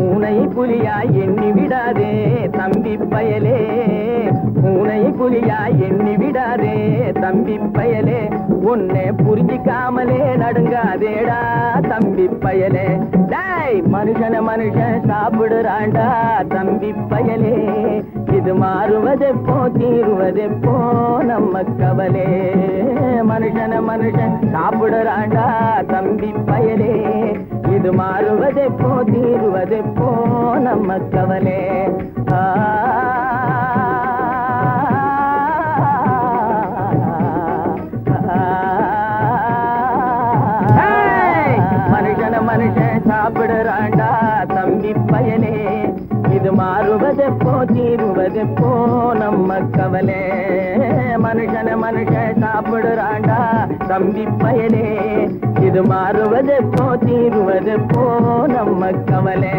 பூனை புலியாய் எண்ணி விடாதே தம்பி பயலே, பூனை புலியாய் எண்ணி விடாதே தம்பி பயலே, உன்னை புரிஞ்சிக்காமலே நடுங்காதேடா தம்பி பயலே. டேய் மனுஷன மனுஷன் சாப்பிடுறாண்டா தம்பி பயலே, இது மாறுவதெப்போ தீருவதெப்போ நம்ம கவலே. மனுஷன மனுஷன் சாப்பிடுறாண்டா தம்பி பயலே, இது மாறுவதெப்போ தீருவதெப்போ நம்ம கவலே. மனுஷன மனுஷன் சாப்பிடுறாண்டா தம்பி பயலே, இது மாறுவதெப்போ தீருவதெப்போ நம்ம கவலே. மனுஷன மனுஷன் சாப்பிடுறாண்டா தம்பி பயலே, இது மாறுவதெப்போ தீருவதெப்போ நம்ம கவலே.